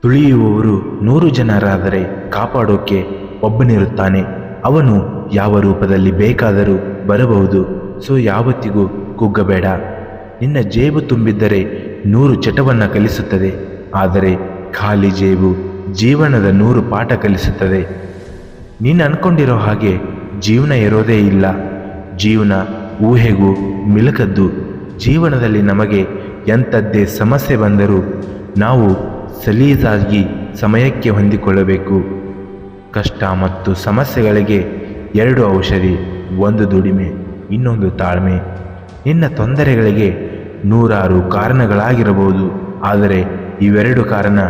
ತುಳಿಯುವವರು 100 ಜನರಾದರೆ ಕಾಪಾಡೋಕೆ ಒಬ್ಬನಿರುತ್ತಾನೆ. ಅವನು ಯಾವ ರೂಪದಲ್ಲಿ ಬೇಕಾದರೂ ಬರಬಹುದು. ಸೊ ಯಾವತ್ತಿಗೂ ಕುಗ್ಗಬೇಡ. ನಿನ್ನ ಜೇಬು ತುಂಬಿದ್ದರೆ 100 ಚಟವನ್ನು ಕಲಿಸುತ್ತದೆ, ಆದರೆ ಖಾಲಿ ಜೇಬು ಜೀವನದ 100 ಪಾಠ ಕಲಿಸುತ್ತದೆ. ನೀನು ಅನ್ಕೊಂಡಿರೋ ಹಾಗೆ ಜೀವನ ಇರೋದೇ ಇಲ್ಲ. ಜೀವನ ಊಹೆಗೂ ಮಿಲುಕದ್ದು. ಜೀವನದಲ್ಲಿ ನಮಗೆ ಎಂಥದ್ದೇ ಸಮಸ್ಯೆ ಬಂದರೂ ನಾವು ಸಲೀಸಾಗಿ ಸಮಯಕ್ಕೆ ಹೊಂದಿಕೊಳ್ಳಬೇಕು. ಕಷ್ಟ ಮತ್ತು ಸಮಸ್ಯೆಗಳಿಗೆ 2 ಔಷಧಿ, ಒಂದು ದುಡಿಮೆ, ಇನ್ನೊಂದು ತಾಳ್ಮೆ. ನಿನ್ನ ತೊಂದರೆಗಳಿಗೆ 100 ಕಾರಣಗಳಾಗಿರಬಹುದು, ಆದರೆ ಇವೆರಡು ಕಾರಣ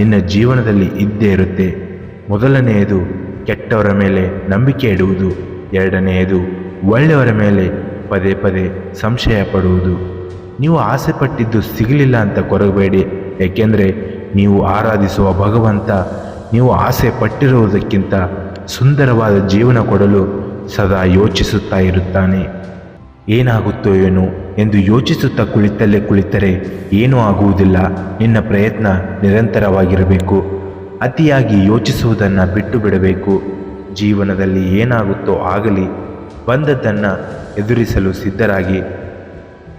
ನಿನ್ನ ಜೀವನದಲ್ಲಿ ಇದ್ದೇ ಇರುತ್ತೆ. ಮೊದಲನೆಯದು ಕೆಟ್ಟವರ ಮೇಲೆ ನಂಬಿಕೆ ಇಡುವುದು. ಎರಡನೆಯದು ಒಳ್ಳೆಯವರ ಮೇಲೆ ಪದೇ ಪದೇ ಸಂಶಯ ಪಡುವುದು. ನೀವು ಆಸೆ ಪಟ್ಟಿದ್ದು ಸಿಗಲಿಲ್ಲ ಅಂತ ಕೊರಗಬೇಡಿ. ಏಕೆಂದರೆ ನೀವು ಆರಾಧಿಸುವ ಭಗವಂತ ನೀವು ಆಸೆ ಪಟ್ಟಿರುವುದಕ್ಕಿಂತ ಸುಂದರವಾದ ಜೀವನ ಕೊಡಲು ಸದಾ ಯೋಚಿಸುತ್ತಾ ಇರುತ್ತಾನೆ. ಏನಾಗುತ್ತೋ ಏನೋ ಎಂದು ಯೋಚಿಸುತ್ತಾ ಕುಳಿತರೆ ಏನೂ ಆಗುವುದಿಲ್ಲ. ನಿನ್ನ ಪ್ರಯತ್ನ ನಿರಂತರವಾಗಿರಬೇಕು. ಅತಿಯಾಗಿ ಯೋಚಿಸುವುದನ್ನು ಬಿಟ್ಟು ಬಿಡಬೇಕು. ಜೀವನದಲ್ಲಿ ಏನಾಗುತ್ತೋ ಆಗಲಿ, ಬಂದದ್ದನ್ನು ಎದುರಿಸಲು ಸಿದ್ಧರಾಗಿ.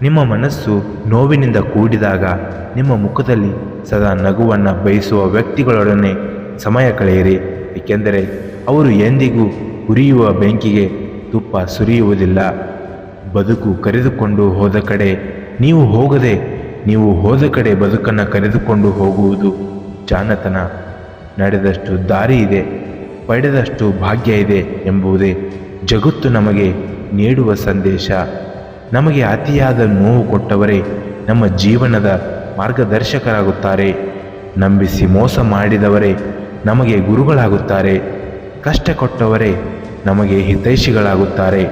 ನಿಮ್ಮ ಮನಸ್ಸು ನೋವಿನಿಂದ ಕೂಡಿದಾಗ ನಿಮ್ಮ ಮುಖದಲ್ಲಿ ಸದಾ ನಗುವನ್ನು ಬಯಸುವ ವ್ಯಕ್ತಿಗಳೊಡನೆ ಸಮಯ ಕಳೆಯಿರಿ. ಏಕೆಂದರೆ ಅವರು ಎಂದಿಗೂ ಉರಿಯುವ ಬೆಂಕಿಗೆ ತುಪ್ಪ ಸುರಿಯುವುದಿಲ್ಲ. ಬದುಕು ಕರೆದುಕೊಂಡು ಹೋದ ಕಡೆ ನೀವು ಹೋಗದೆ, ನೀವು ಹೋದ ಕಡೆ ಬದುಕನ್ನು ಕರೆದುಕೊಂಡು ಹೋಗುವುದು ಜಾಣತನ. ನಡೆದಷ್ಟು ದಾರಿ ಇದೆ, ಪಡೆದಷ್ಟು ಭಾಗ್ಯ ಇದೆ ಎಂಬುದೇ ಜಗತ್ತು ನಮಗೆ ನೀಡುವ ಸಂದೇಶ. ನಮಗೆ ಅತಿಯಾದ ನೋವು ಕೊಟ್ಟವರೇ ನಮ್ಮ ಜೀವನದ ಮಾರ್ಗದರ್ಶಕರಾಗುತ್ತಾರೆ. ನಂಬಿಸಿ ಮೋಸ ಮಾಡಿದವರೇ ನಮಗೆ ಗುರುಗಳಾಗುತ್ತಾರೆ. ಕಷ್ಟ ಕೊಟ್ಟವರೇ ನಮಗೆ ಹಿತೈಷಿಗಳಾಗುತ್ತಾರೆ.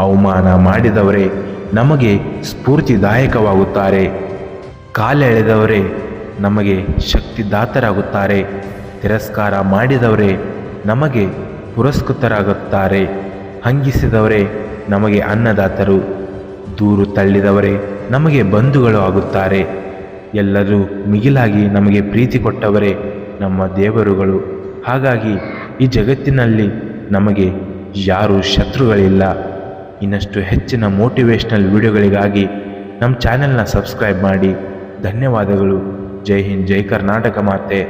ಅವಮಾನ ಮಾಡಿದವರೇ ನಮಗೆ ಸ್ಫೂರ್ತಿದಾಯಕವಾಗುತ್ತಾರೆ. ಕಾಲೆಳೆದವರೇ ನಮಗೆ ಶಕ್ತಿದಾತರಾಗುತ್ತಾರೆ. ತಿರಸ್ಕಾರ ಮಾಡಿದವರೇ ನಮಗೆ ಪುರಸ್ಕೃತರಾಗುತ್ತಾರೆ. ಹಂಗಿಸಿದವರೇ ನಮಗೆ ಅನ್ನದಾತರು. ದೂರು ತಳ್ಳಿದವರೇ ನಮಗೆ ಬಂಧುಗಳು ಆಗುತ್ತಾರೆ. ಎಲ್ಲರೂ ಮಿಗಿಲಾಗಿ ನಮಗೆ ಪ್ರೀತಿ ಕೊಟ್ಟವರೇ ನಮ್ಮ ದೇವರುಗಳು. ಹಾಗಾಗಿ ಈ ಜಗತ್ತಿನಲ್ಲಿ ನಮಗೆ ಯಾರೂ ಶತ್ರುಗಳಿಲ್ಲ. ಇನ್ನಷ್ಟು ಹೆಚ್ಚಿನ ಮೋಟಿವೇಶ್ನಲ್ ವಿಡಿಯೋಗಳಿಗಾಗಿ ನಮ್ಮ ಚಾನೆಲ್ನ ಸಬ್ಸ್ಕ್ರೈಬ್ ಮಾಡಿ. ಧನ್ಯವಾದಗಳು. ಜೈ ಹಿಂದ್, ಜೈ ಕರ್ನಾಟಕ ಮಾತೆ.